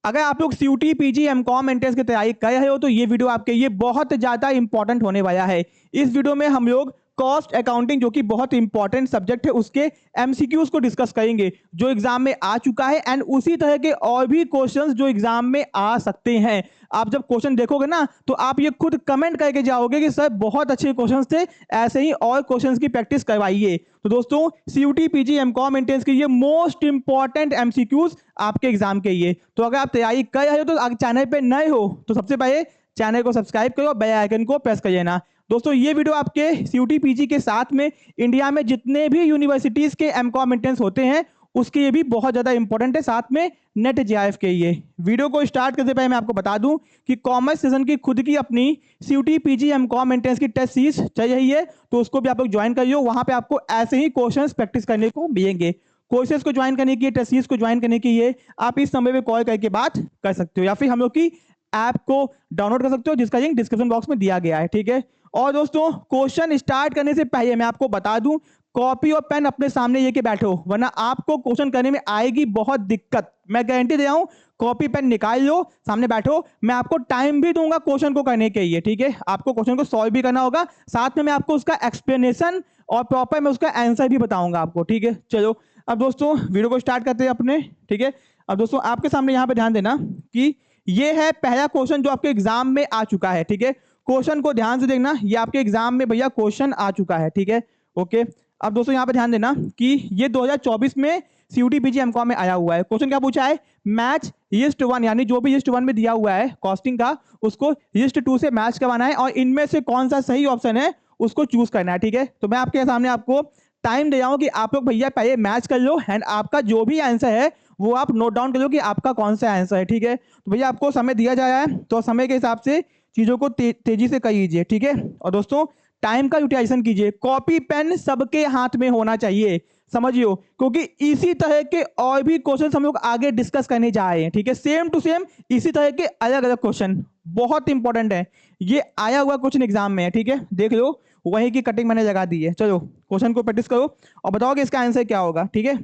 अगर आप लोग सीयूटी पीजी एमकॉम एंट्रेंस की तैयारी कर रहे हो तो ये वीडियो आपके लिए बहुत ज्यादा इंपॉर्टेंट होने वाला है। इस वीडियो में हम लोग कॉस्ट अकाउंटिंग जो कि बहुत इंपॉर्टेंट सब्जेक्ट है उसके एमसीक्यूज को डिस्कस करेंगे जो एग्जाम में आ चुका है एंड उसी तरह के और भी क्वेश्चंस जो एग्जाम में आ सकते हैं। आप जब क्वेश्चन देखोगे ना तो आप ये खुद कमेंट करके जाओगे कि सर बहुत अच्छे क्वेश्चंस थे, ऐसे ही और क्वेश्चंस की प्रैक्टिस करवाइए। तो दोस्तों सीयूटी पीजी एमकॉम एंट्रेंस के ये मोस्ट इंपॉर्टेंट एमसीक्यूज आपके एग्जाम के लिए। तो अगर आप तैयारी कर रहे हो तो अगर चैनल पे नए हो तो सबसे पहले चैनल को सब्सक्राइब करो, बेल आइकन को प्रेस कर लेना। दोस्तों ये वीडियो आपके सीयूटी पीजी के साथ में इंडिया में जितने भी यूनिवर्सिटीज के एमकॉम एंट्रेंस होते हैं उसके लिए भी बहुत ज्यादा इंपॉर्टेंट है, साथ में नेट जेआरएफ के लिए। वीडियो को स्टार्ट करने से पहले मैं आपको बता दूं कि कॉमर्स सेशन की खुद की अपनी सीयूटी पीजी एमकॉम एंट्रेंस की टेस्ट सीरीज चल रही है, तो उसको भी आप लोग ज्वाइन करिए। वहां पे आपको ऐसे ही क्वेश्चंस प्रैक्टिस करने को मिलेंगे। कोर्सेज को ज्वाइन करने की, टेस्ट सीरीज को ज्वाइन करने की ये आप इस नंबर पे कॉल करके बात कर सकते हो या फिर हम लोग की ऐप को डाउनलोड कर सकते हो जिसका लिंक डिस्क्रिप्शन बॉक्स में दिया गया है, ठीक है। और दोस्तों क्वेश्चन स्टार्ट करने से पहले मैं आपको बता दूं कॉपी और पेन अपने सामने लेके बैठो वरना आपको क्वेश्चन करने में आएगी बहुत दिक्कत। मैं गारंटी दे रहा हूं, कॉपी पेन निकाल लो, सामने बैठो। मैं आपको टाइम भी दूंगा क्वेश्चन को करने के लिए, ठीक है। आपको क्वेश्चन को सॉल्व भी करना होगा, साथ में मैं आपको उसका एक्सप्लेनेशन और प्रॉपर मैं उसका आंसर भी बताऊंगा आपको, ठीक है। चलो अब दोस्तों वीडियो को स्टार्ट करते हैं अपने, ठीक है। अब दोस्तों आपके सामने यहाँ पे ध्यान देना कि ये है पहला क्वेश्चन जो आपके एग्जाम में आ चुका है, ठीक है। क्वेश्चन को ध्यान से देखना, ये आपके एग्जाम में भैया क्वेश्चन आ चुका है, ठीक है, ओके। अब दोस्तों यहाँ पे ध्यान देना कि ये 2024 में सीयूटी पीजी एमकॉम में आया हुआ है। क्वेश्चन क्या पूछा है, मैच लिस्ट वन, यानी जो भी लिस्ट वन में दिया हुआ है कॉस्टिंग का उसको लिस्ट टू से मैच करवाना है और इनमें से कौन सा सही ऑप्शन है उसको चूज करना है, ठीक है। तो मैं आपके सामने आपको टाइम दे रहा हूं कि आप लोग भैया पहले मैच कर लो एंड आपका जो भी आंसर है वो आप नोट डाउन कर लो कि आपका कौन सा आंसर है, ठीक है। तो भैया आपको समय दिया जा रहा है तो समय के हिसाब से चीजों को तेजी से कर लीजिए, ठीक है। और दोस्तों टाइम का यूटिलाइजेशन कीजिए, कॉपी पेन सबके हाथ में होना चाहिए, समझियो, क्योंकि इसी तरह के और भी क्वेश्चन हम लोग आगे डिस्कस करने जा रहे हैं, ठीक है। सेम टू सेम इसी तरह के अलग अलग क्वेश्चन बहुत इंपॉर्टेंट है। ये आया हुआ क्वेश्चन एग्जाम में है, ठीक है, देख लो, वही की कटिंग मैंने लगा दी है। चलो क्वेश्चन को प्रैक्टिस करो और बताओ कि इसका आंसर क्या होगा, ठीक है।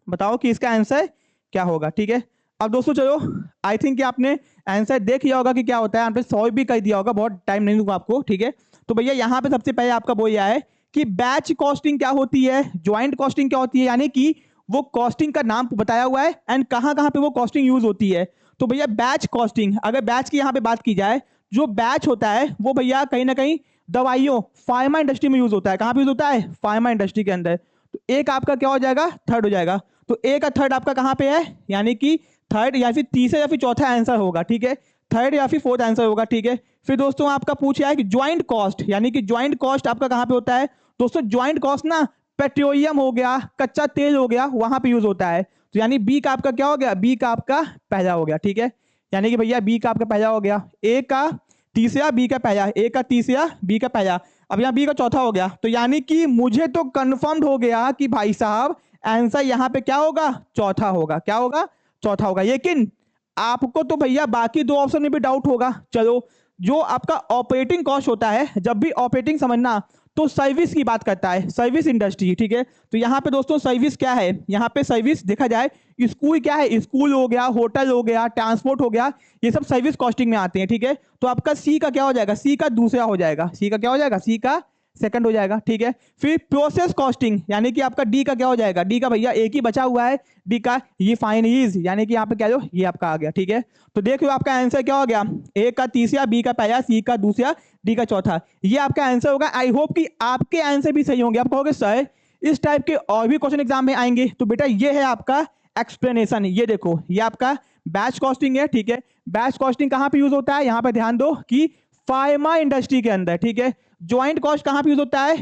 बताओ कि इसका आंसर क्या होगा, ठीक है। अब दोस्तों चलो, आई थिंक कि आपने आंसर देख लिया होगा कि क्या होता है, आपने सॉल्व भी कर दिया होगा, बहुत टाइम नहीं दूंगा आपको, ठीक है। तो भैया यहाँ पे सबसे पहले आपका वो यह है कि बैच कॉस्टिंग क्या होती है, ज्वाइंट कॉस्टिंग क्या होती है, यानी कि वो कॉस्टिंग का नाम बताया हुआ है एंड कहाँ कहाँ पे वो कॉस्टिंग यूज होती है। तो भैया बैच कॉस्टिंग, अगर बैच की यहाँ पे बात की जाए, जो बैच होता है वो भैया कहीं ना कहीं दवाइयों फार्मा इंडस्ट्री में यूज होता है। कहाँ पे यूज होता है, फार्मा इंडस्ट्री के अंदर। तो एक आपका क्या हो जाएगा, थर्ड हो जाएगा। तो ए का थर्ड आपका कहाँ पे है, यानी कि थर्ड या फिर तीसरा या फिर चौथा आंसर होगा, ठीक है, थर्ड या फिर फोर्थ आंसर होगा, ठीक है। फिर दोस्तों आपका पूछा है कि ज्वाइंट कॉस्ट, यानी कि ज्वाइंट कॉस्ट आपका कहाँ पे होता है। दोस्तों ज्वाइंट कॉस्ट ना पेट्रोलियम हो गया, कच्चा तेल हो गया, वहां पे यूज होता है। तो यानी बी का आपका क्या हो गया, बी का आपका पहला हो गया, ठीक है। यानी कि भैया बी का आपका पहला हो गया, ए का तीसरा, बी का पहला, ए का तीसरा, बी का पहला। अब यहाँ बी का चौथा हो गया। तो यानी कि मुझे तो कंफर्म हो गया कि भाई साहब आंसर यहाँ पे क्या होगा, चौथा होगा। क्या होगा, चौथा होगा। लेकिन आपको तो भैया बाकी दो ऑप्शन में भी डाउट होगा। चलो, जो आपका ऑपरेटिंग कॉस्ट होता है, जब भी ऑपरेटिंग समझना तो सर्विस की बात करता है, सर्विस इंडस्ट्री, ठीक है। तो यहाँ पे दोस्तों सर्विस क्या है, यहाँ पे सर्विस देखा जाए, स्कूल क्या है, स्कूल हो गया, होटल हो गया, ट्रांसपोर्ट हो गया, ये सब सर्विस कॉस्टिंग में आते हैं, ठीक है। तो आपका सी का क्या हो जाएगा, सी का दूसरा हो जाएगा, सी का क्या हो जाएगा, सी का सेकंड हो जाएगा, ठीक है। फिर प्रोसेस कॉस्टिंग, यानी कि आपका डी का क्या हो जाएगा, डी का भैया एक ही बचा हुआ है, डी का ये फाइनलीज, यानी कि यहाँ पे क्या लो, ये आपका आ गया, ठीक है। तो देख लो आपका आंसर क्या हो गया, ए का तीसरा, बी का पहला, सी का दूसरा, डी का चौथा, ये आपका आंसर होगा। आई होप कि आपके आंसर भी सही होंगे। आप कहोगे सर इस टाइप के और भी क्वेश्चन एग्जाम में आएंगे, तो बेटा ये है आपका एक्सप्लेनेशन। ये देखो, ये आपका बैच कॉस्टिंग है, ठीक है। बैच कॉस्टिंग कहाँ पे यूज होता है, यहाँ पे ध्यान दो कि फार्मा इंडस्ट्री के अंदर, ठीक है। ज्वाइंट कॉस्ट कहाँ पे यूज होता है,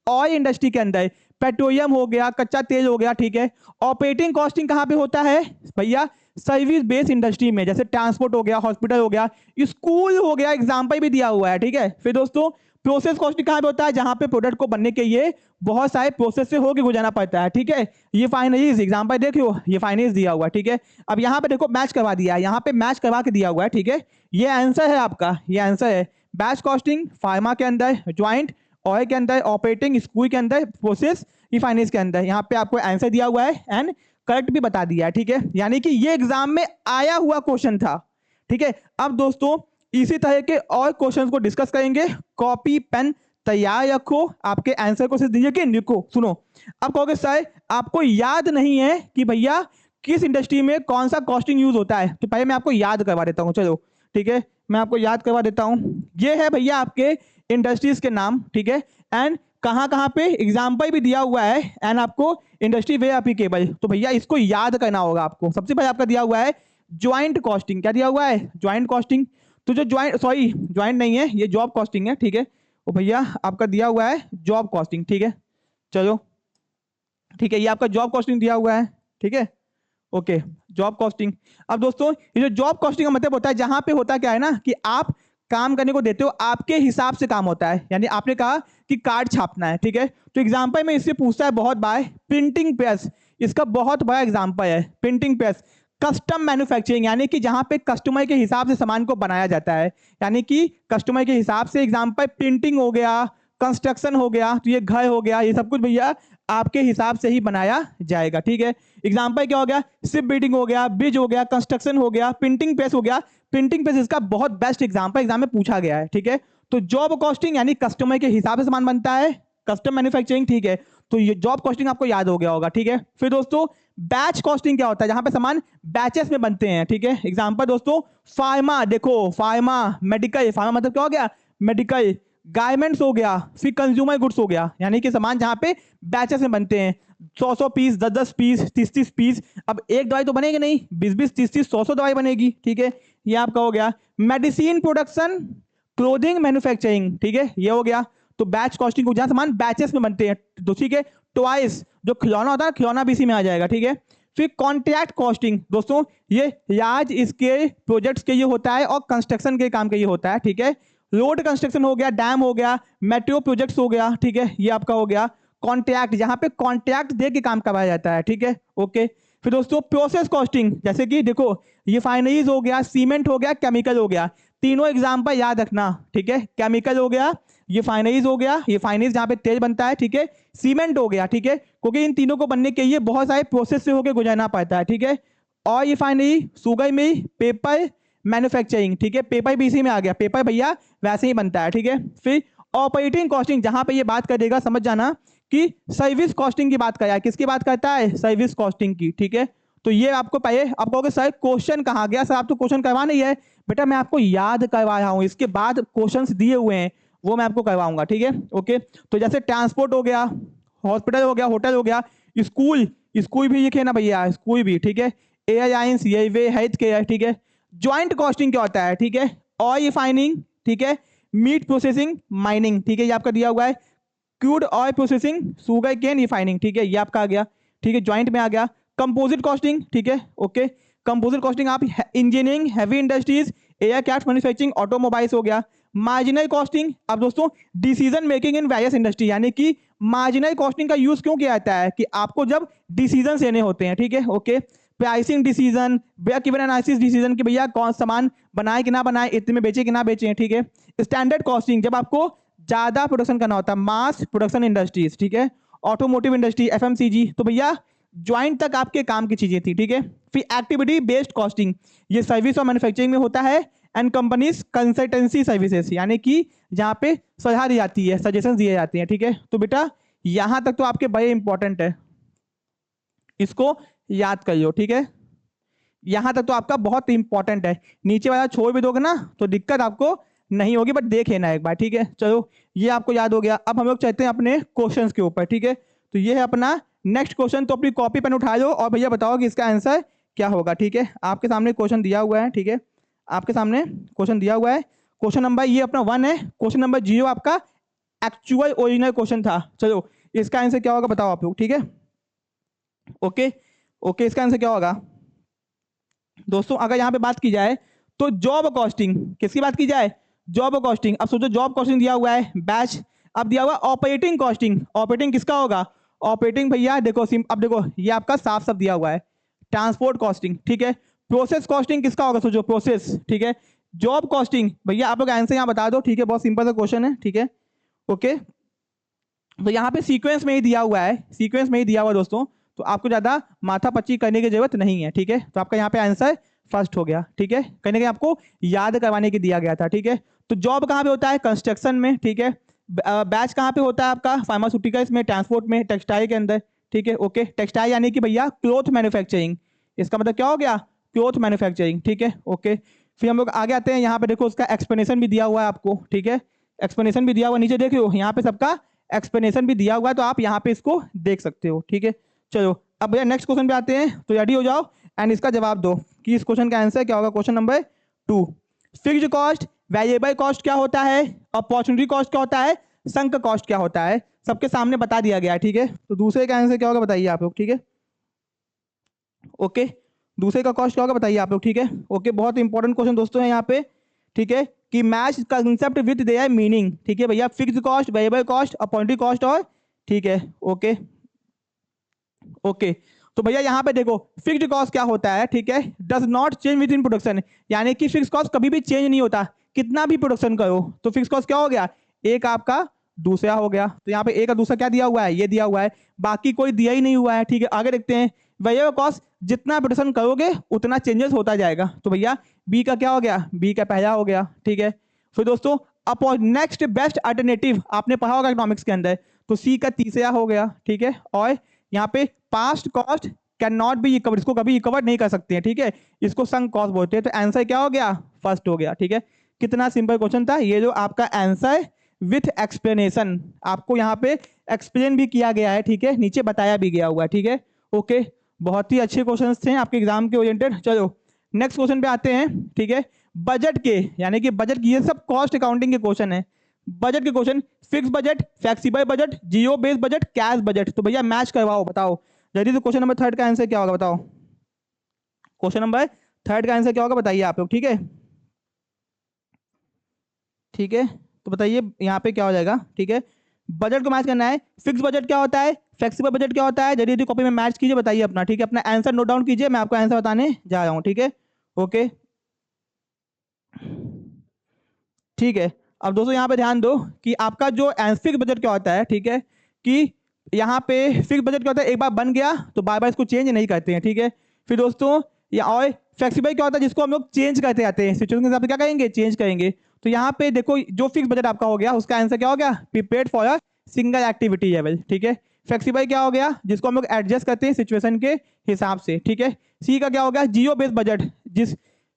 ऑयल इंडस्ट्री के अंदर, पेट्रोलियम हो गया, कच्चा तेल हो गया, ठीक है। ऑपरेटिंग कॉस्टिंग कहाँ पे होता है भैया, सर्विस बेस्ड इंडस्ट्री में, जैसे ट्रांसपोर्ट हो गया, हॉस्पिटल हो गया, स्कूल हो गया, एग्जाम्पल भी दिया हुआ है, ठीक है। फिर दोस्तों प्रोसेस कॉस्टिंग कहाँ पे होता है, जहां पे प्रोडक्ट को बनने के लिए बहुत सारे प्रोसेस से होकर गुजरना पड़ता है, ठीक है। ये फाइनलीज एग्जाम्पल देखियो, ये फाइनलीज दिया हुआ है, ठीक है। अब यहाँ पे देखो मैच करवा दिया है, यहाँ पे मैच करवा के दिया हुआ है, ठीक है। ये आंसर है आपका, ये आंसर है। बैच कॉस्टिंग फार्मा के अंदर, ज्वाइंट ऑयल के अंदर, ऑपरेटिंग स्कूल के अंदर, प्रोसेस रिफाइनरीज के अंदर, यहाँ पे आपको आंसर दिया हुआ है एंड करेक्ट भी बता दिया है, ठीक है, यानी कि ये एग्जाम में आया हुआ क्वेश्चन था, ठीक है। अब दोस्तों इसी तरह के और क्वेश्चंस को डिस्कस करेंगे। कॉपी पेन तैयार रखो, आपके आंसर को सिर्फ दीजिए कि लिखो। सुनो, अब कहोगे सर आपको याद नहीं है कि भैया किस इंडस्ट्री में कौन सा कॉस्टिंग यूज होता है, तो पहले मैं आपको याद करवा देता हूँ, चलो ठीक है, मैं आपको याद करवा देता हूँ। ये है भैया आपके इंडस्ट्रीज के नाम, ठीक है, एंड कहाँ कहाँ पे एग्जाम्पल भी दिया हुआ है, एंड आपको इंडस्ट्री वे एप्लीकेबल, तो भैया इसको याद करना होगा आपको। सबसे पहले आपका दिया हुआ है ज्वाइंट कॉस्टिंग, क्या दिया हुआ है, ज्वाइंट कॉस्टिंग। तो जो ज्वाइंट नहीं है, ये जॉब कॉस्टिंग है, ठीक है। वो भैया आपका दिया हुआ है जॉब कॉस्टिंग, ठीक है, चलो ठीक है, ये आपका जॉब कॉस्टिंग दिया हुआ है, ठीक है, ओके, जॉब कॉस्टिंग। अब दोस्तों ये जो जॉब कॉस्टिंग का मतलब होता है, जहां पे होता क्या है ना कि आप काम करने को देते हो, आपके हिसाब से काम होता है, यानी आपने कहा कि कार्ड छापना है, ठीक है, तो एग्जाम्पल में इससे पूछता है बहुत बार प्रिंटिंग प्रेस, इसका बहुत बड़ा एग्जाम्पल है प्रिंटिंग प्रेस। कस्टम मैन्युफैक्चरिंग, यानी कि जहां पे कस्टमर के हिसाब से सामान को बनाया जाता है, यानी कि कस्टमर के हिसाब से, एग्जाम्पल प्रिंटिंग हो गया, कंस्ट्रक्शन हो गया, तो ये घर हो गया, ये सब कुछ भैया आपके हिसाब से ही बनाया जाएगा, ठीक है। एग्जाम्पल क्या हो गया, शिप बिल्डिंग हो गया, ब्रिज हो गया, कंस्ट्रक्शन हो गया, प्रिंटिंग प्रेस हो गया। प्रिंटिंग प्रेस इसका बहुत बेस्ट एग्जाम्पल एग्जाम में पूछा गया है, ठीक है। तो जॉब कॉस्टिंग यानी कस्टमर के हिसाब से सामान बनता है, कस्टम मैन्युफैक्चरिंग, ठीक है, तो ये जॉब कॉस्टिंग आपको याद हो गया होगा, ठीक है। फिर दोस्तों बैच कॉस्टिंग क्या होता है, जहां पे सामान बैचेस में बनते हैं, ठीक है। एग्जाम्पल दोस्तों फार्मा, देखो फार्मा, मेडिकल, फार्मा मतलब क्या हो गया, मेडिकल, गारमेंट्स हो गया, फिर कंज्यूमर गुड्स हो गया, यानी कि सामान जहां पे बैचेस में बनते हैं, 100 पीस, 10 पीस, 30 पीस। अब एक दवाई तो बनेगी नहीं, 20 30 100 दवाई बनेगी, ठीक है, ये आपका हो गया। मेडिसिन प्रोडक्शन, क्लोथिंग मैन्युफैक्चरिंग, ठीक है, ये हो गया। तो बैच कॉस्टिंग को जहां सामान बैचेस में बनते हैं, तो ठीक है। टॉयज, जो खिलौना होता है, खिलौना भी इसी में आ जाएगा, ठीक है। फिर कॉन्ट्रैक्ट कॉस्टिंग, दोस्तों ये लार्ज स्केल प्रोजेक्ट्स के लिए होता है और कंस्ट्रक्शन के काम के लिए होता है, ठीक है। रोड कंस्ट्रक्शन हो गया, डैम हो गया, मेट्रो प्रोजेक्ट्स हो गया, ठीक है, ये आपका हो गया। कॉन्ट्रैक्ट, जहां पे कॉन्ट्रैक्ट दे के काम करवाया जाता है, ठीक है, ओके। फिर दोस्तों प्रोसेस कॉस्टिंग, जैसे कि देखो रिफाइनरीज हो गया, सीमेंट हो गया, केमिकल हो गया, तीनों एग्जाम्पल याद रखना, ठीक है। केमिकल हो गया, रिफाइनरीज हो गया, रिफाइनरीज जहां पे तेल बनता है, ठीक है। सीमेंट हो गया, ठीक है, क्योंकि इन तीनों को बनने के लिए बहुत सारे प्रोसेस से होकर गुजरना पड़ता है, ठीक है। और refinery, sugar mill, paper manufacturing, ठीक है, पेपर भी इसी में आ गया, पेपर भैया वैसे ही बनता है, ठीक है। फिर ऑपरेटिंग कॉस्टिंग, जहां पे ये बात करेगा समझ जाना कि सर्विस कॉस्टिंग की बात करा है, किसकी बात करता है, सर्विस कॉस्टिंग की, ठीक है। तो ये आपको पहले, आप कहोगे सर क्वेश्चन कहाँ गया, सर आप तो क्वेश्चन करवा नहीं है, बेटा मैं आपको याद करवा रहा हूँ, इसके बाद क्वेश्चंस दिए हुए हैं वो मैं आपको करवाऊंगा, ठीक है, ओके। तो जैसे ट्रांसपोर्ट हो गया, हॉस्पिटल हो गया, होटल हो गया, स्कूल, स्कूल भी लिखे ना भैया, स्कूल भी, ठीक है। एयरलाइंस, रेलवे, हेल्थ केयर, ठीक है। ज्वाइंट कॉस्टिंग क्या होता है, ठीक है, ऑयल रिफाइनिंग, ठीक है, मीट प्रोसेसिंग, माइनिंग, ठीक है, ये आपका दिया हुआ है। Crude oil processing, sugar cane refining, ठीक है, ये आपका आ गया, ठीक है, ज्वाइंट में आ गया। कंपोजिट कॉस्टिंग, ठीक है, ओके, कंपोजिट कॉस्टिंग आप engineering, heavy industries, aircraft manufacturing, automobiles हो गया। मार्जिनल कॉस्टिंग, अब दोस्तों decision making in various industry, यानी कि मार्जिनल कॉस्टिंग का यूज क्यों किया जाता है कि आपको जब डिसीजन लेने होते हैं, ठीक है, okay. Pricing decision, break even analysis decision कि भैया कौन सामान बनाए कि ना बनाए, इतने में बेचे कि ना बेचे, ठीक है। स्टैंडर्ड कॉस्टिंग, जब आपको ज्यादा प्रोडक्शन करना होता है, मास प्रोडक्शन इंडस्ट्रीज, ठीक है, ऑटोमोटिव इंडस्ट्री, एफएमसीजी, तो भैया ज्वाइंट तक आपके काम की चीजें थी, ठीक है। फिर एक्टिविटी बेस्ड कॉस्टिंग, ये सर्विस और मैन्युफैक्चरिंग में होता है, एंड कंपनीज कंसल्टेंसी सर्विसेज, यानी कि जहां पे सलाह दी जाती है, सजेशन दिए जाते हैं, ठीक है। तो बेटा यहां तक तो आपके बड़े इंपॉर्टेंट है, इसको याद करियो, ठीक है, यहां तक तो आपका बहुत इंपॉर्टेंट है। नीचे वाला छोड़ भी दोगे ना तो दिक्कत आपको नहीं होगी, बट देख लेना एक बार, ठीक है। चलो ये आपको याद हो गया। अब हम लोग चलते हैं अपने क्वेश्चंस के ऊपर, ठीक है। तो ये है अपना नेक्स्ट क्वेश्चन, तो अपनी कॉपी पेन उठा लो और भैया बताओ कि इसका आंसर क्या होगा, ठीक है। आपके सामने क्वेश्चन दिया हुआ है, ठीक है, आपके सामने क्वेश्चन दिया हुआ है। क्वेश्चन नंबर ये अपना 1 है, क्वेश्चन नंबर 0 आपका एक्चुअल ओरिजिनल क्वेश्चन था। चलो इसका आंसर क्या होगा बताओ आप लोग, ठीक है, ओके ओके। इसका आंसर क्या होगा दोस्तों, अगर यहाँ पे बात की जाए तो जॉब कॉस्टिंग, किसकी बात की जाए, जॉब कॉस्टिंग। अब सोचो जॉब कॉस्टिंग दिया हुआ है, बैच, अब दिया हुआ ऑपरेटिंग कॉस्टिंग, ऑपरेटिंग किसका होगा, ऑपरेटिंग भैया देखो अब देखो ये आपका साफ साफ दिया हुआ है, ट्रांसपोर्ट कॉस्टिंग, ठीक है। प्रोसेस कॉस्टिंग किसका होगा, सोचो प्रोसेस, ठीक है। जॉब कॉस्टिंग भैया आप लोग आंसर यहाँ बता दो, ठीक है, बहुत सिंपल सा क्वेश्चन है, ठीक है, ओके। तो यहाँ पे सीक्वेंस में ही दिया हुआ है, सीक्वेंस में ही दिया हुआ है दोस्तों। तो आपको ज़्यादा माथापच्ची करने की जरूरत नहीं है, ठीक है। तो आपका यहाँ पे आंसर फर्स्ट हो गया, ठीक है। कहीं ना कहीं आपको याद करवाने के दिया गया था, ठीक है। तो जॉब कहाँ पे होता है? कंस्ट्रक्शन में, ठीक है। बैच कहाँ पे होता है आपका? फार्मास्यूटिकल्स में, ट्रांसपोर्ट में, टेक्सटाइल के अंदर, ठीक है। ओके, टेक्सटाइल यानी कि भैया क्लोथ मैन्युफैक्चरिंग, इसका मतलब क्या हो गया? क्लोथ मैन्युफैक्चरिंग, ठीक है। ओके, फिर हम लोग आगे आते हैं। यहाँ पे देखो उसका एक्सप्लेनेशन भी दिया हुआ है आपको, ठीक है। एक्सप्लेनेशन भी दिया हुआ नीचे देखियो, यहाँ पे सबका एक्सप्लेनेशन भी दिया हुआ है, तो आप यहाँ पे इसको देख सकते हो, ठीक है। चलो अब भैया नेक्स्ट क्वेश्चन पे आते हैं, तो रेडी हो जाओ एंड इसका जवाब दो कि इस क्वेश्चन का आंसर क्या होगा। Question number 2, fixed cost, variable cost क्या होता है, अपॉर्चुनिटी कॉस्ट क्या होता है, संक कॉस्ट क्या होता है, सबके सामने बता दिया गया है, ठीक है। तो दूसरे का आंसर क्या होगा बताइए आप लोग, ठीक है। ओके, दूसरे का कॉस्ट क्या होगा बताइए आप लोग, ठीक है। ओके, बहुत इंपॉर्टेंट क्वेश्चन दोस्तों है यहाँ पे, ठीक है, कि match concept with their meaning, ठीक है भैया। Fixed cost, variable cost, opportunity cost और, ठीक है। ओके ओके, तो भैया यहाँ पे देखो फिक्स्ड कॉस्ट क्या होता है, ठीक है, does not change with in production, यानी कि फिक्स कॉस्ट कभी भी चेंज नहीं होता, कितना भी प्रोडक्शन करो। तो फिक्स कॉस्ट क्या हो गया? एक आपका दूसरा हो गया, तो यहाँ पे एक का दूसरा क्या दिया हुआ है? ये दिया हुआ है, बाकी कोई दिया ही नहीं हुआ है, ठीक है। आगे देखते हैं, वेरिएबल कॉस्ट जितना प्रोडक्शन करोगे उतना चेंजेस होता जाएगा, तो भैया बी का क्या हो गया? बी का पहला हो गया, ठीक है। फिर दोस्तों अपॉन नेक्स्ट बेस्ट अल्टरनेटिव आपने पढ़ा होगा इकोनॉमिक्स के अंदर, तो सी का तीसरा हो गया, ठीक है। और यहाँ पे past cost can not be recover, इसको कभी रिकवर नहीं कर सकते हैं, ठीक है, इसको संक कॉस्ट बोलते हैं। तो आंसर क्या हो गया? फर्स्ट हो गया, ठीक है। कितना सिंपल क्वेश्चन था ये, जो आपका आंसर विथ एक्सप्लेनेशन, आपको यहाँ पे एक्सप्लेन भी किया गया है, ठीक है, नीचे बताया भी गया हुआ है, ठीक है। ओके, बहुत ही अच्छे क्वेश्चन थे आपके एग्जाम के ओरिएंटेड। चलो नेक्स्ट क्वेश्चन पे आते हैं, ठीक है। बजट के, यानी कि बजट की, ये सब कॉस्ट अकाउंटिंग के क्वेश्चन है। बजट के question, fix budget, flexible budget, zero based budget, cash budget, तो भैया मैच करवाओ, बताओ जल्दी। तो क्वेश्चन नंबर 3 का आंसर क्या होगा बताओ? क्वेश्चन नंबर 3 का आंसर क्या होगा बताइए आप लोग, ठीक है। ठीक है, तो बताइए यहाँ पे क्या हो जाएगा, ठीक है। बजट को मैच करना है। फिक्स बजट क्या होता है, फ्लेक्सिबल बजट क्या होता है, जल्दी कॉपी में मैच कीजिए, बताइए अपना, ठीक है। अपना आंसर नोट डाउन कीजिए, मैं आपको आंसर बताने जा रहा हूँ, ठीक है। ओके, ठीक है। अब दोस्तों यहाँ पे ध्यान दो कि आपका जो फिक्स बजट क्या होता है, ठीक है, कि यहाँ पे फिक्स बजट क्या होता है, एक बार बन गया तो बार बार इसको चेंज नहीं करते हैं, ठीक है। फिर दोस्तों या और फ्लेक्सिबल क्या होता है, जिसको हम लोग चेंज करते जाते हैं, सिचुएशन के हिसाब से क्या करेंगे, चेंज करेंगे। तो यहाँ पे देखो जो फिक्स बजट आपका हो गया उसका आंसर क्या हो गया? Prepared for a single activity level, ठीक है। फ्लेक्सिबल क्या हो गया? जिसको हम लोग एडजस्ट करते हैं सिचुएशन के हिसाब से, ठीक है। सी का क्या हो गया? जियो बेस्ड बजट, जिस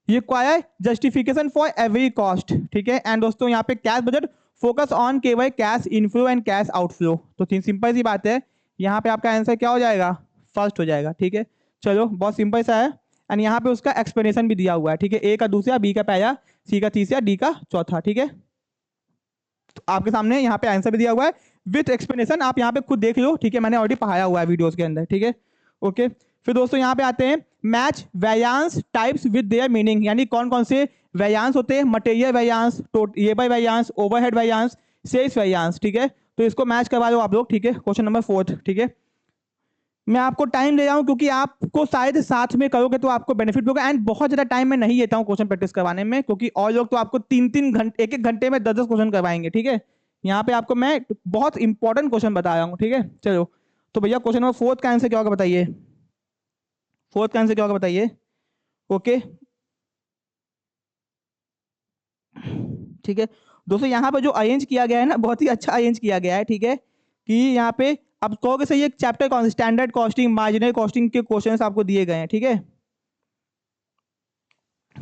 require justification for every cost, ठीक है। एंड दोस्तों यहाँ पे कैश बजट फोकस ऑन केवल cash inflow and cash outflow. तो तीन सिंपल सी बात है, यहाँ पे आपका आंसर क्या हो जाएगा? फर्स्ट हो जाएगा, ठीक है। चलो बहुत सिंपल सा है। एंड यहाँ पे उसका एक्सप्लेनेशन भी दिया हुआ है, ठीक है। ए का दूसरा, बी का पहला, सी का तीसरा, डी का चौथा, ठीक है। तो आपके सामने यहाँ पे आंसर भी दिया हुआ है विथ एक्सप्लेनेशन, आप यहाँ पे खुद देख लो, ठीक है, मैंने ऑलरेडी पढ़ाया हुआ है वीडियोस के अंदर, ठीक है। ओके, फिर दोस्तों यहाँ पे आते हैं match variance types with their meaning, यानी कौन कौन से वेरिएंस होते हैं, material variance, labour variance, overhead variance, sales variance, ठीक है। तो इसको मैच करवा लो आप लोग, ठीक है। क्वेश्चन नंबर 4, ठीक है। मैं आपको टाइम ले रहा हूं क्योंकि आपको शायद साथ में करोगे तो आपको बेनिफिट होगा, एंड बहुत ज्यादा टाइम मैं नहीं लेता हूं क्वेश्चन प्रैक्टिस करवाने में, क्योंकि और लोग तो आपको 3-3 घंटे, 1-1 घंटे में 10-10 क्वेश्चन करवाएंगे, ठीक है। यहाँ पे आपको मैं बहुत इंपॉर्टेंट क्वेश्चन बता रहा हूँ, ठीक है। चलो तो भैया क्वेश्चन नंबर 4 का आंसर क्या होगा बताइए? 4 का आंसर क्या होगा बताइए? ओके, ठीक है। दोस्तों यहाँ पे जो अरेंज किया गया है ना, बहुत ही अच्छा अरेंज किया गया है, ठीक है। कि यहाँ पे अब कहोगे सही, एक चैप्टर कौन, स्टैंडर्ड कॉस्टिंग, मार्जिनल कॉस्टिंग के क्वेश्चंस आपको दिए गए हैं, ठीक है।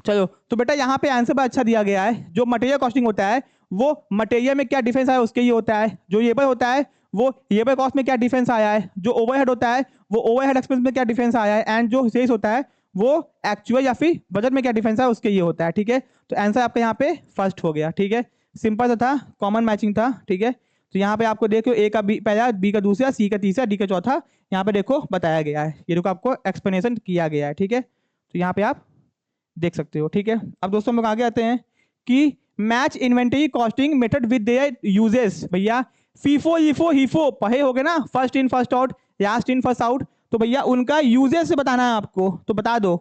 चलो तो बेटा यहाँ पे आंसर बहुत अच्छा दिया गया है। जो मटेरियल कॉस्टिंग होता है वो मटेरियल में क्या डिफरेंस आया उसके ये होता है, जो लेबर होता है वो लेबर कॉस्ट में क्या डिफरेंस आया है, जो ओवरहेड होता है वो ओवरहेड एक्सपेंस में क्या डिफरेंस आया है, एंड जो सेल्स होता है वो एक्चुअल या फिर बजट में क्या डिफरेंस है उसके ये होता है, ठीक है। तो आंसर आपका यहाँ पे फर्स्ट हो गया, ठीक है। सिंपल सा था, कॉमन मैचिंग था, ठीक है। तो यहाँ पे आपको देखो ए का बी पहला, बी का दूसरा, सी का तीसरा, डी का चौथा, यहाँ पे देखो बताया गया है, ये देखो आपको एक्सप्लेनेशन किया गया है, ठीक है। तो यहाँ पे आप देख सकते हो, ठीक है। अब दोस्तों हम लोग आगे आते हैं कि match inventory costing method with their uses. भैया फीफो ईफो हीफो पढ़े होगे ना, first in first out, last in first out, तो भैया उनका यूजेस से बताना है आपको, तो बता दो।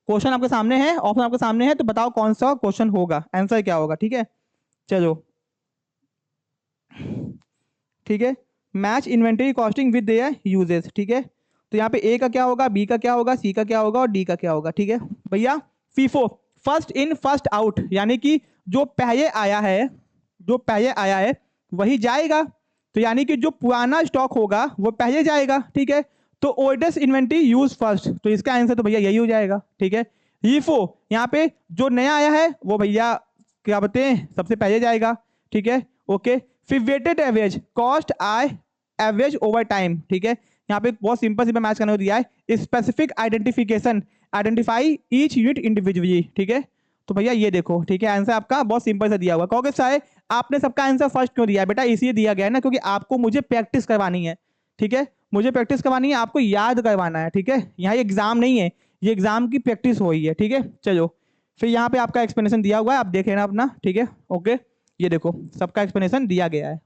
क्वेश्चन आपके सामने है, ऑप्शन आपके सामने है, तो बताओ कौन सा क्वेश्चन होगा, आंसर क्या होगा, ठीक है। चलो ठीक है, match inventory costing with their uses, ठीक है। तो यहाँ पे ए का क्या होगा, बी का क्या होगा, सी का क्या होगा और डी का क्या होगा। ठीक है भैया। FIFO, first in first out, यानी कि जो पहले आया है, जो पहले आया है वही जाएगा। तो यानी कि जो पुराना स्टॉक होगा वो पहले जाएगा। ठीक है, तो ओल्डेस्ट इन्वेंट्री यूज फर्स्ट, तो इसका आंसर तो भैया यही हो जाएगा। ठीक है। हीफो, यहाँ पे जो नया आया है वो भैया क्या बोलते हैं, सबसे पहले जाएगा। ठीक है, ओके। फिर weighted average, cost I average over time. ठीक है, यहाँ पे बहुत सिंपल सिंपल मैच करने को दिया है। Specific identification, identify each unit individually. ठीक है, तो भैया ये देखो, ठीक है, आंसर आपका बहुत सिंपल सा दिया हुआ। कहोगे साहब आपने सबका आंसर फर्स्ट क्यों दिया है? बेटा इसलिए दिया गया है ना, क्योंकि आपको मुझे प्रैक्टिस करवानी है। ठीक है, मुझे प्रैक्टिस करवानी है, आपको याद करवाना है। ठीक है, यहाँ ये एग्जाम नहीं है, ये एग्जाम की प्रैक्टिस हो रही है। ठीक है, चलो फिर यहाँ पे आपका एक्सप्लेनेशन दिया हुआ है, आप देख लेना अपना। ठीक है, ओके, ये देखो सबका एक्सप्लेनेशन दिया गया है।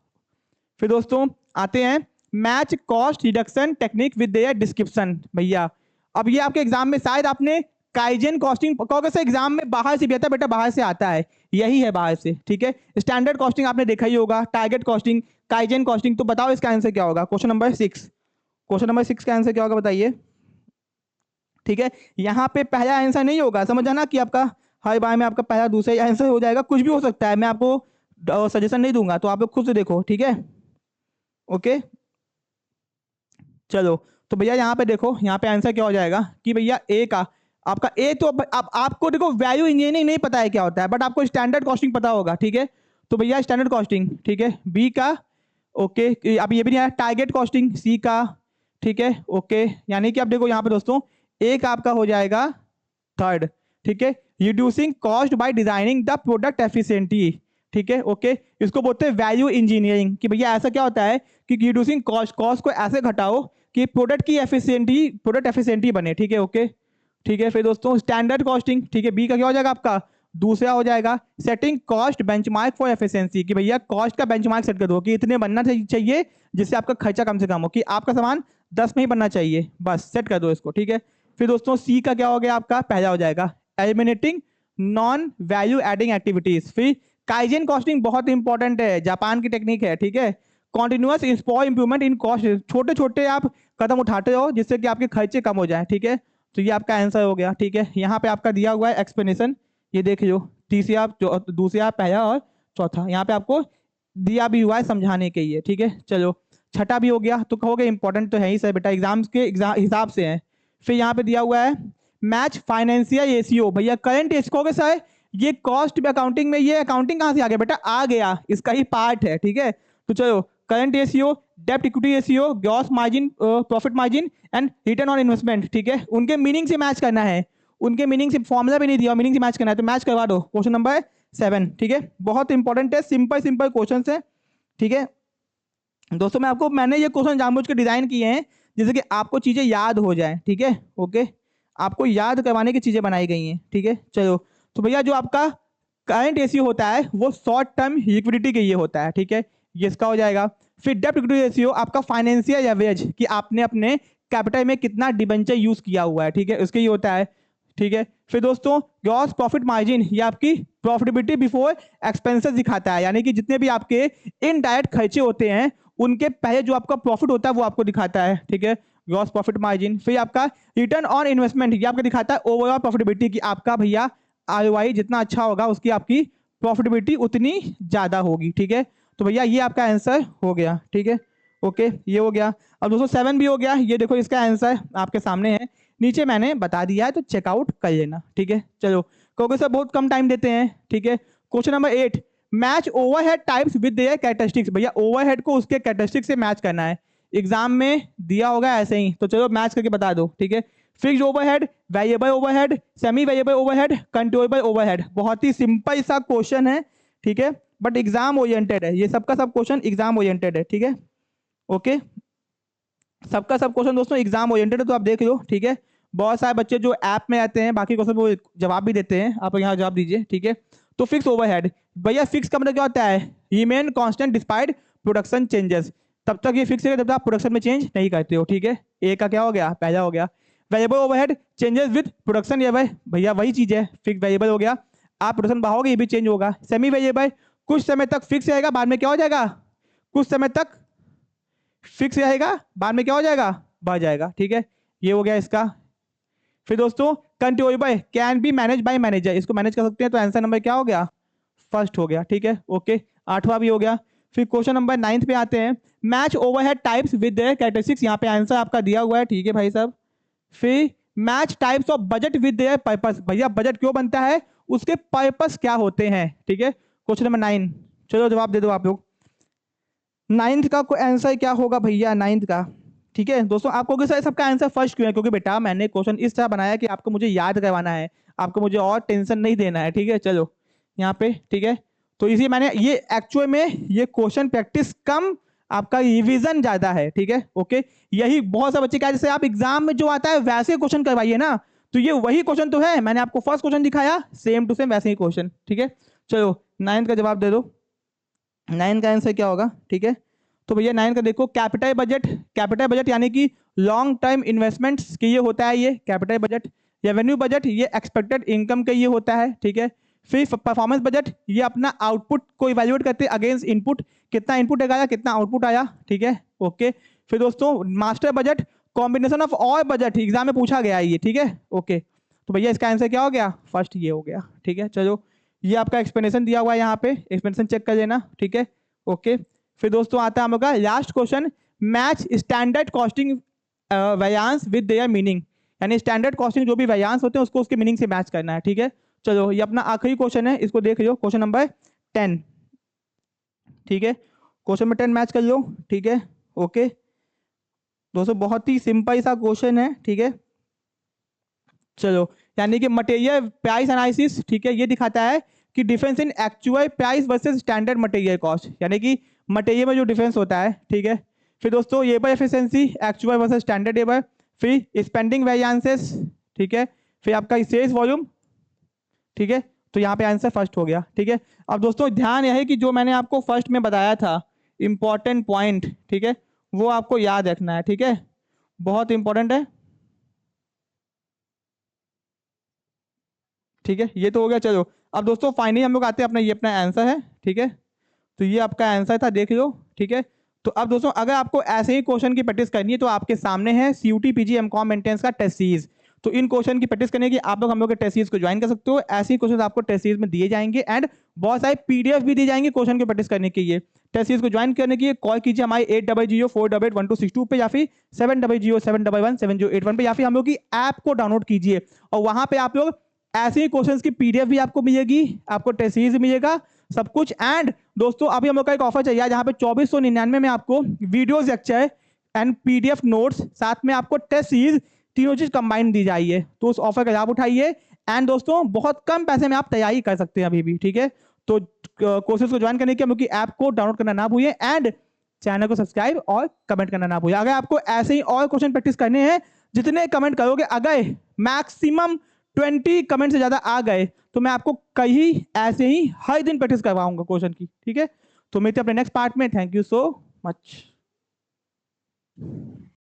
फिर दोस्तों आते हैं match cost reduction technique with their description. भैया अब ये आपके एग्जाम में शायद आपने काइजन कॉस्टिंग, कहोगे सर एग्जाम में बाहर से भी आता है, बेटा बाहर से आता है, यही है बाहर से। ठीक है, स्टैंडर्ड कॉस्टिंग आपने देखा ही होगा, टारगेट कॉस्टिंग, काइजन कॉस्टिंग। तो बताओ इसका आंसर क्या होगा? क्वेश्चन नंबर 6, क्वेश्चन नंबर 6 का आंसर क्या होगा बताइए। ठीक है, यहाँ पे पहला आंसर नहीं होगा, समझ जाना कि आपका हर बार में आपका पहला दूसरा आंसर हो जाएगा, कुछ भी हो सकता है, मैं आपको सजेशन नहीं दूंगा, तो आप लोग खुद से देखो। ठीक है, ओके, चलो तो भैया यहाँ पे देखो, यहाँ पे आंसर क्या हो जाएगा कि भैया ए का आपका ए, तो आपको देखो वैल्यू इंजीनियरिंग नहीं पता है क्या होता है, बट आपको स्टैंडर्ड कॉस्टिंग पता होगा। ठीक है, तो भैया स्टैंडर्ड कॉस्टिंग। ठीक है, बी का ओके, अब ये भी नहीं है, टारगेट कॉस्टिंग सी का। ठीक है, ओके, यानी कि आप देखो यहाँ पे दोस्तों ए का आपका हो जाएगा थर्ड। ठीक है, reducing cost by designing the product efficiently. ठीक है, ओके, इसको बोलते हैं वैल्यू इंजीनियरिंग, कि भैया ऐसा क्या होता है कि रिड्यूसिंग कॉस्ट, कॉस्ट को ऐसे घटाओ कि प्रोडक्ट की एफिशिएंटी, प्रोडक्ट एफिशिएंटी बने। ठीक है, ओके, ठीक है। फिर दोस्तों स्टैंडर्ड कॉस्टिंग, ठीक है, बी का क्या हो जाएगा आपका, दूसरा हो जाएगा setting cost benchmark for efficiency, कि भैया कॉस्ट का बेंचमार्क सेट कर दो कि इतने बनना चाहिए जिससे आपका खर्चा कम से कम हो, कि आपका सामान 10 में ही बनना चाहिए, बस सेट कर दो इसको। ठीक है, फिर दोस्तों सी का क्या हो गया आपका, पहला हो जाएगा eliminating non value adding activities. फिर काइजन कॉस्टिंग बहुत इंपॉर्टेंट है, जापान की टेक्निक है। ठीक है, continuous small improvement in cost, छोटे छोटे आप कदम उठाते हो जिससे कि आपके खर्चे कम हो जाए। ठीक है, तो ये आपका आंसर हो गया। ठीक है, यहाँ पे आपका दिया हुआ है एक्सप्लेनेशन, ये देख लो, तीसरा, दूसरा, पहला और चौथा, यहाँ पे आपको दिया भी हुआ है समझाने के लिए। ठीक है, चलो छठा भी हो गया, तो कहोगे इंपॉर्टेंट तो है ही सर बेटा, एग्जाम्स के एग्जाम हिसाब से है। फिर यहाँ पे दिया हुआ है मैच फाइनेंशियल रेशियो, भैया करंट कहोगे सर ये कॉस्ट अकाउंटिंग में, ये अकाउंटिंग कहाँ से आ गया बेटा, आ गया, इसका ही पार्ट है। ठीक है, तो चलो करंट रेशियो, डेब्ट equity ratio, gross margin, profit margin and return on investment. ठीक है, उनके मीनिंग से मैच करना है, उनके मीनिंग से, फॉर्मुला भी नहीं दिया, मीनिंग से मैच करना है, तो मैच करवा दो। Question number 7। ठीक है, बहुत इंपॉर्टेंट है, सिंपल सिंपल क्वेश्चन है। ठीक है दोस्तों, मैंने ये क्वेश्चन जानबूझ के डिजाइन किए हैं जैसे कि आपको चीजें याद हो जाए। ठीक है, ओके, आपको याद करवाने की चीजें बनाई गई हैं। ठीक है, चलो तो भैया जो आपका करंट रेशियो होता है वो शॉर्ट टर्म लिक्विडिटी के लिए होता है। ठीक है, ये इसका हो जाएगा। फिर डेब्ट इक्विटी रेशियो आपका फाइनेंशियल एवरेज, कि आपने अपने कैपिटल में कितना डिबेंचर यूज किया हुआ है। ठीक है, उसके लिए होता है। ठीक है, फिर दोस्तों ग्रॉस प्रॉफिट मार्जिन, ये आपकी प्रॉफिटेबिलिटी बिफोर एक्सपेंसेस दिखाता है, यानी कि जितने भी आपके इनडायरेक्ट खर्चे होते हैं उनके पहले जो आपका प्रॉफिट होता है वो आपको दिखाता है। ठीक है, ग्रॉस प्रॉफिट मार्जिन। फिर आपका रिटर्न ऑन इन्वेस्टमेंट, ये आपको दिखाता है ओवरऑल प्रॉफिटेबिलिटी, की आपका भैया आरओआई जितना अच्छा होगा उसकी आपकी प्रॉफिटेबिलिटी उतनी ज्यादा होगी। ठीक है, तो भैया ये आपका आंसर हो गया। ठीक है, ओके, ये हो गया। अब दोस्तों 7 भी हो गया, ये देखो इसका आंसर आपके सामने है, नीचे मैंने बता दिया है, तो चेकआउट कर लेना। ठीक है, चलो क्योंकि सर बहुत कम टाइम देते हैं। ठीक है, question number 8, match overhead types with there characteristics, भैया ओवरहेड को उसके कैरेक्टरिस्टिक्स से मैच करना है, एग्जाम में दिया होगा ऐसे ही, तो चलो मैच करके बता दो। ठीक है, fixed overhead, variable overhead, semi variable overhead, controllable overhead, बहुत ही सिंपल सा क्वेश्चन है। ठीक है, बट एग्जाम ओरिएंटेड है, ये सबका सब क्वेश्चन एग्जाम ओरिएंटेड है। ठीक है, ओके, सबका सब क्वेश्चन दोस्तों एग्जाम ओरिएंटेड है, तो आप देख लो। ठीक है, बहुत सारे बच्चे जो ऐप में आते हैं बाकी क्वेश्चन वो जवाब भी देते हैं, आप यहाँ जवाब दीजिए। ठीक है, तो फिक्स ओवरहेड, भैया फिक्स का मतलब क्या होता है, remain constant despite production changes, तब तक ये फिक्स है जब तक आप प्रोडक्शन में चेंज नहीं करते हो। ठीक है, ए का क्या हो गया, पहला हो गया। Variable overhead changes with production, ये भैया वही चीज है, फिक्स वेरिएबल हो गया, आप प्रोडक्शन बढ़ाओगे ये भी चेंज होगा। सेमी वेरिएबल, कुछ समय तक फिक्स रहेगा, बाद में क्या हो जाएगा, कुछ समय तक फिक्स रहेगा, बाद में क्या हो जाएगा, बढ़ जाएगा। ठीक है, ये हो गया इसका। फिर दोस्तों controllable can be manage by manager, इसको मैनेज कर सकते हैं, तो आंसर नंबर क्या हो गया? फर्स्ट हो गया। ठीक है, ओके, 8वां भी हो गया। फिर क्वेश्चन नंबर 9 पे आते हैं, match overhead types with there characteristics, यहाँ पे आंसर आपका दिया हुआ है। ठीक है भाई साहब। फिर match types of budget with their purpose, भैया बजट क्यों बनता है, उसके पर्पस क्या होते हैं। ठीक है, क्वेश्चन नंबर 9, चलो जवाब दे दो आप लोग। 9th का आंसर क्या होगा भैया, 9th का? ठीक है दोस्तों, आपको कि सर सबका आंसर फर्स्ट क्यों है, क्योंकि बेटा मैंने क्वेश्चन इस तरह बनाया कि आपको मुझे याद करवाना है, आपको मुझे और टेंशन नहीं देना है। ठीक है, चलो यहाँ पे। ठीक है, तो इसी मैंने ये एक्चुअल में ये क्वेश्चन प्रैक्टिस कम, आपका रिवीजन ज्यादा है। ठीक है, ओके, यही बहुत सारे बच्चे क्या, जैसे आप एग्जाम में जो आता है वैसे क्वेश्चन करवाइए ना, तो ये वही क्वेश्चन तो है, मैंने आपको फर्स्ट क्वेश्चन दिखाया सेम टू सेम वैसे ही क्वेश्चन। ठीक है, चलो 9th का जवाब दे दो, 9 का आंसर क्या होगा। ठीक है, तो भैया 9 का देखो, कैपिटल बजट, कैपिटल बजट यानी कि लॉन्ग टर्म इन्वेस्टमेंट्स के ये होता है, ये कैपिटल बजट। रेवेन्यू बजट ये एक्सपेक्टेड इनकम का ये होता है। ठीक है, फिर परफॉर्मेंस बजट ये अपना आउटपुट को इवैल्यूएट करते हैं अगेंस्ट इनपुट, कितना इनपुट आया कितना आउटपुट आया। ठीक है, ओके। फिर दोस्तों master budget, combination of all budget, exam में पूछा गया है ये। ठीक है, ओके, तो भैया इसका आंसर क्या हो गया, फर्स्ट ये हो गया। ठीक है, चलो ये आपका एक्सप्लेनेशन दिया हुआ है, यहाँ पे एक्सप्लेनेशन चेक कर लेना। ठीक है, ओके। फिर दोस्तों आता है हम लोग का last question, match standard costing variance with their meaning, यानी स्टैंडर्ड कॉस्टिंग जो भी वैरिएंस होते हैं उसको उसके मीनिंग से मैच करना है। ठीक है, चलो ये अपना आखिरी क्वेश्चन है, इसको देख लो, क्वेश्चन नंबर 10। ठीक है, क्वेश्चन नंबर 10 मैच कर लो। ठीक है, ओके दोस्तों, बहुत ही सिंपल सा क्वेश्चन है। ठीक है, चलो यानी कि मटेरियल प्राइस एनालिसिस, ठीक है, ये दिखाता है कि difference in actual price versus standard material cost, यानी कि मटेरियल में जो डिफरेंस होता है। ठीक है, फिर दोस्तों labour efficiency actual versus standard labour, फिर स्पेंडिंग वेरिएंसेस। ठीक है, फिर आपका सेल्स वॉल्यूम। ठीक है, तो यहाँ पे आंसर फर्स्ट हो गया। ठीक है, अब दोस्तों ध्यान यह है कि जो मैंने आपको फर्स्ट में बताया था इंपॉर्टेंट पॉइंट, ठीक है, वो आपको याद रखना है। ठीक है, बहुत इंपॉर्टेंट है। ठीक है, ये तो हो गया। चलो अब दोस्तों फाइनली हम लोग आते हैं, अपना ये अपना आंसर है। ठीक है, तो ये आपका आंसर था, देख लो। ठीक है, तो अब दोस्तों अगर आपको ऐसे ही क्वेश्चन की प्रैक्टिस करनी है तो आपके सामने है सीयूटी पीजी एमकॉम मेंटेनेंस का टेस्ट सीरीज, तो इन क्वेश्चन की प्रैक्टिस करने की आप लोग हम लोग के टेस्ट सीरीज को ज्वाइन कर सकते हो। ऐसे ही क्वेश्चन आपको टेस्ट सीरीज में दिए जाएंगे एंड बहुत सारे पीडीएफ भी दिए जाएंगे क्वेश्चन की प्रैक्टिस करने के लिए। टेस्ट सीरीज को ज्वाइन करने के लिए कॉल कीजिए हमारे 8004881262 पे, या फिर 7007117081 पे, या फिर हम लोग की ऐप को डाउनलोड कीजिए और वहां पे आप लोग ऐसे ही क्वेश्चंस की पीडीएफ भी आपको मिलेगी, आपको टेस्ट सीरीज मिलेगा, सब कुछ। एंड दोस्तों अभी हम लोग का एक ऑफर चाहिए जहां पे 2499 में आपको videos lecture and PDF notes, साथ में आपको टेस्ट सीरीज, तीनों चीज कंबाइन दी जाइए। तो उस ऑफर का लाभ उठाइए एंड दोस्तों बहुत कम पैसे में आप तैयारी कर सकते हैं अभी भी। ठीक है, तो कोर्सेज को ज्वाइन करने के हम लोग की ऐप को डाउनलोड करना ना भूलिए एंड चैनल को सब्सक्राइब और कमेंट करना ना भूलिए। अगर आपको ऐसे ही और क्वेश्चन प्रैक्टिस करने हैं, जितने कमेंट करोगे, अगर मैक्सिमम 20 कमेंट से ज्यादा आ गए तो मैं आपको कहीं ऐसे ही हर दिन प्रैक्टिस करवाऊंगा क्वेश्चन की। ठीक है, तो मिलते हैं अपने नेक्स्ट पार्ट में। Thank you so much.